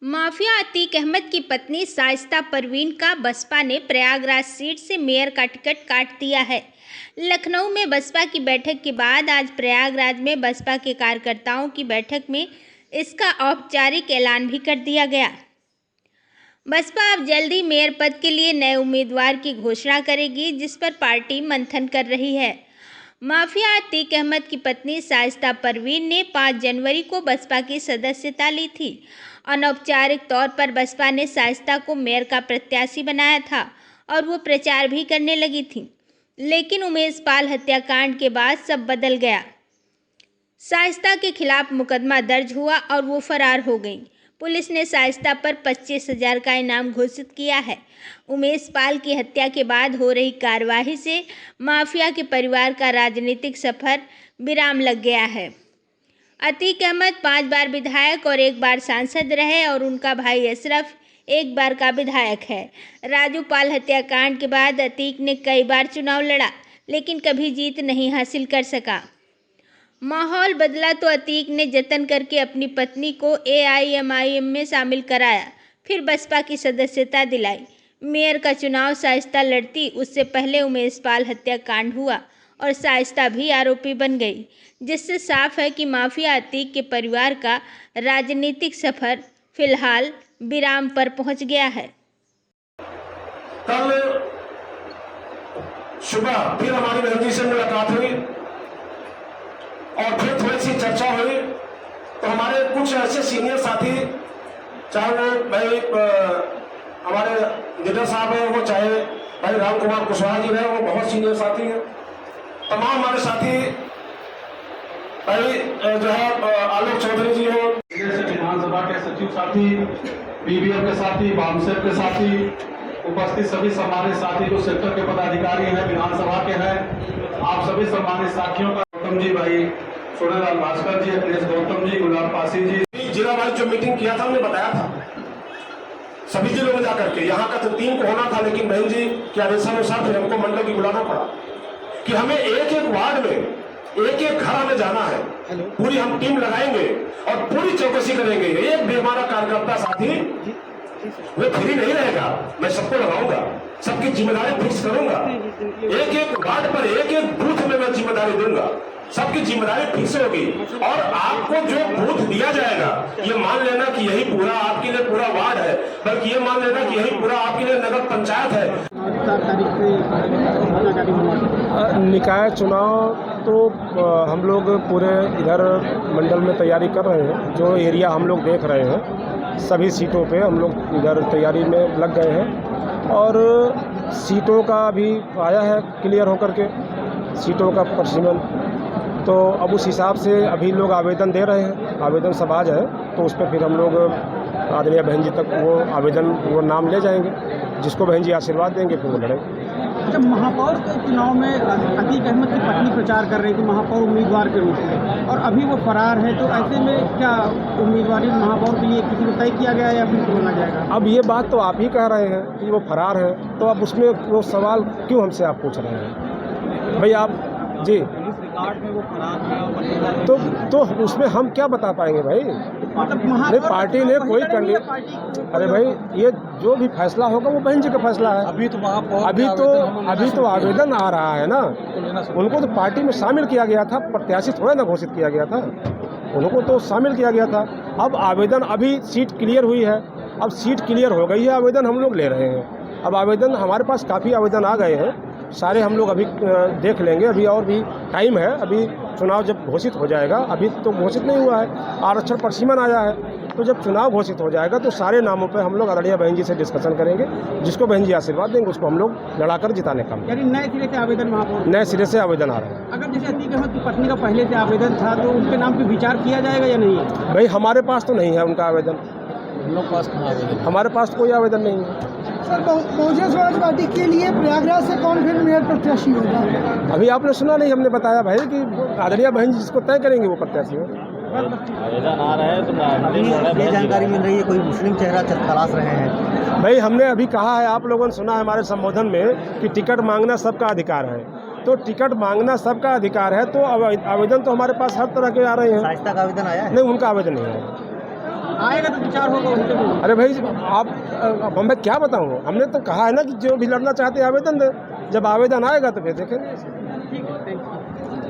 Mafia Atiq Ahmad की पत्नी शाइस्ता परवीन का बसपा ने प्रयागराज सीट से मेयर का टिकट काट दिया है। लखनऊ में बसपा की बैठक के बाद आज प्रयागराज में बसपा के कार्यकर्ताओं की बैठक में इसका औपचारिक ऐलान भी कर दिया गया। बसपा अब जल्दी मेयर पद के लिए नए उम्मीदवार की घोषणा करेगी, जिस पर पार्टी मंथन कर रही है। माफिया अतीक अहमद की पत्नी शाइस्ता परवीन ने 5 जनवरी को बसपा की सदस्यता ली थी। अनौपचारिक तौर पर बसपा ने शाइस्ता को मेयर का प्रत्याशी बनाया था और वो प्रचार भी करने लगी थी, लेकिन उमेश पाल हत्याकांड के बाद सब बदल गया। शाइस्ता के खिलाफ मुकदमा दर्ज हुआ और वो फरार हो गई। पुलिस ने शाइस्ता पर 25,000 का इनाम घोषित किया है। उमेश पाल की हत्या के बाद हो रही कार्रवाई से माफिया के परिवार का राजनीतिक सफर विराम लग गया है। अतीक अहमद 5 बार विधायक और 1 बार सांसद रहे और उनका भाई अशरफ 1 बार का विधायक है। राजू पाल हत्याकांड के बाद अतीक ने कई बार चुनाव लड़ा, लेकिन कभी जीत नहीं हासिल कर सका। माहौल बदला तो अतीक ने जतन करके अपनी पत्नी को AIMIM में शामिल कराया, फिर बसपा की सदस्यता दिलाई। मेयर का चुनाव शाइस्ता लड़ती उससे पहले उमेश पाल हत्याकांड हुआ और शाइस्ता भी आरोपी बन गई, जिससे साफ है कि माफिया अतीक के परिवार का राजनीतिक सफर फिलहाल विराम पर पहुंच गया है। कल सुबह फिर हमारी बहन जी से मुलाकात हुई और फिर थोड़ी सी चर्चा हुई, तो हमारे कुछ ऐसे सीनियर साथी, चाहे वो भाई हमारे लीडर साहब हैं, वो चाहे भाई राम कुमार कुशवाहा जी रहे, वो बहुत सीनियर साथी हैं, तमाम हमारे साथी भाई जो है आलोक चौधरी जी हो, विधानसभा के सचिव साथी, BBF के साथी, बामसेप के साथी, उपस्थित सभी सम्मानित साथी जो सेक्टर के पदाधिकारी हैं, विधानसभा के हैं, आप सभी सम्मानित साथियों का गौतम जी, भाई सोनेलाल भास्कर जी, अखिलेश गौतम जी, गुलाब पासी जी, जिला वाइज जो मीटिंग किया था हमने बताया था सभी जिलों में जाकर के। यहाँ का तो 3 को होना था, लेकिन बहन जी के आदेशानुसार फिर हमको मंडल की बुलाना पड़ा कि हमें एक वार्ड में एक घर हमें जाना है। पूरी हम टीम लगाएंगे और पूरी चौकसी करेंगे। एक भी हमारा कार्यकर्ता साथी वो फ्री नहीं रहेगा, मैं सबको लगाऊंगा, सबकी जिम्मेदारी फिक्स करूंगा। एक वार्ड पर एक बूथ में मैं जिम्मेदारी दूंगा, सबकी जिम्मेदारी फिक्स होगी और आपको जो बूथ दिया जाएगा ये मान लेना कि यही पूरा आपके लिए पूरा वार्ड है, बल्कि ये मान लेना कि यही पूरा आपके लिए नगर पंचायत है। निकाय चुनाव तो हम लोग पूरे इधर मंडल में तैयारी कर रहे हैं। जो एरिया हम लोग देख रहे हैं, सभी सीटों पे हम लोग इधर तैयारी में लग गए हैं और सीटों का भी आया है क्लियर होकर के सीटों का परिसीमन। तो अब उस हिसाब से अभी लोग आवेदन दे रहे हैं, आवेदन सब आ जाए तो उस पर फिर हम लोग आदरणीय बहन जी तक वो नाम ले जाएंगे, जिसको बहन जी आशीर्वाद देंगे फिर वो लड़ेंगे। जब महापौर के चुनाव में अतीक अहमद की पत्नी प्रचार कर रही थी महापौर उम्मीदवार के रूप में, और अभी वो फरार है, तो ऐसे में क्या उम्मीदवारी महापौर के लिए किसी को तय किया गया या फिर बोला जाएगा? अब ये बात तो आप ही कह रहे हैं कि वो फरार है, तो अब उसमें वो सवाल क्यों हमसे आप पूछ रहे हैं भाई? आप जी रिकॉर्ड में वो फरार है तो उसमें हम क्या बता पाएंगे भाई? नहीं, पार्टी ने कोई अरे भाई ये जो भी फैसला होगा वो बहन जी का फैसला है। अभी तो आवेदन आ रहा है ना, उनको तो पार्टी में शामिल किया गया था, प्रत्याशी थोड़ा ना घोषित किया गया था, उनको तो शामिल किया गया था। अब आवेदन, अभी सीट क्लियर हुई है, अब सीट क्लियर हो गई है, आवेदन हम लोग ले रहे हैं। अब आवेदन हमारे पास काफ़ी आवेदन आ गए हैं, सारे हम लोग अभी देख लेंगे। अभी और भी टाइम है, अभी चुनाव जब घोषित हो जाएगा, अभी तो घोषित नहीं हुआ है, आरक्षण परिसीमन आया है, तो जब चुनाव घोषित हो जाएगा तो सारे नामों पे हम लोग आदरणीय बहन जी से डिस्कशन करेंगे, जिसको बहन जी आशीर्वाद देंगे उसको हम लोग लड़ाकर जिताने का। यानी नए सिरे से आवेदन नए सिरे से आवेदन आ रहे हैं। अगर जैसे अतीक अहमद की पत्नी का पहले से आवेदन था तो उनके नाम पर विचार किया जाएगा या नहीं? भाई हमारे पास तो नहीं है उनका आवेदन, हमारे पास कोई आवेदन नहीं है। सर, बहुजन समाज पार्टी के लिए प्रयागराज से कौन फिर मेयर प्रत्याशी होगा? अभी आपने सुना नहीं, हमने बताया भाई कि आदरणीय बहन जिसको तय करेंगे वो प्रत्याशी हो। आवेदन आ रहा है तो ये जानकारी मिल रही है कोई मुस्लिम चेहरा तलाश रहे हैं। भाई हमने अभी कहा है, आप लोगों ने सुना है हमारे संबोधन में कि टिकट मांगना सबका अधिकार है, तो टिकट मांगना सबका अधिकार है, तो आवेदन तो हमारे पास हर तरह के आ रहे हैं। शाइस्ता का आवेदन आया है? नहीं, उनका आवेदन नहीं आया। आएगा तो विचार होगा उनके भी। अरे भाई आप अब मैं क्या बताऊँ, हमने तो कहा है ना कि जो भी लड़ना चाहते हैं आवेदन दे, जब आवेदन आएगा तो फिर देखेंगे। ठीक है, थैंक यू।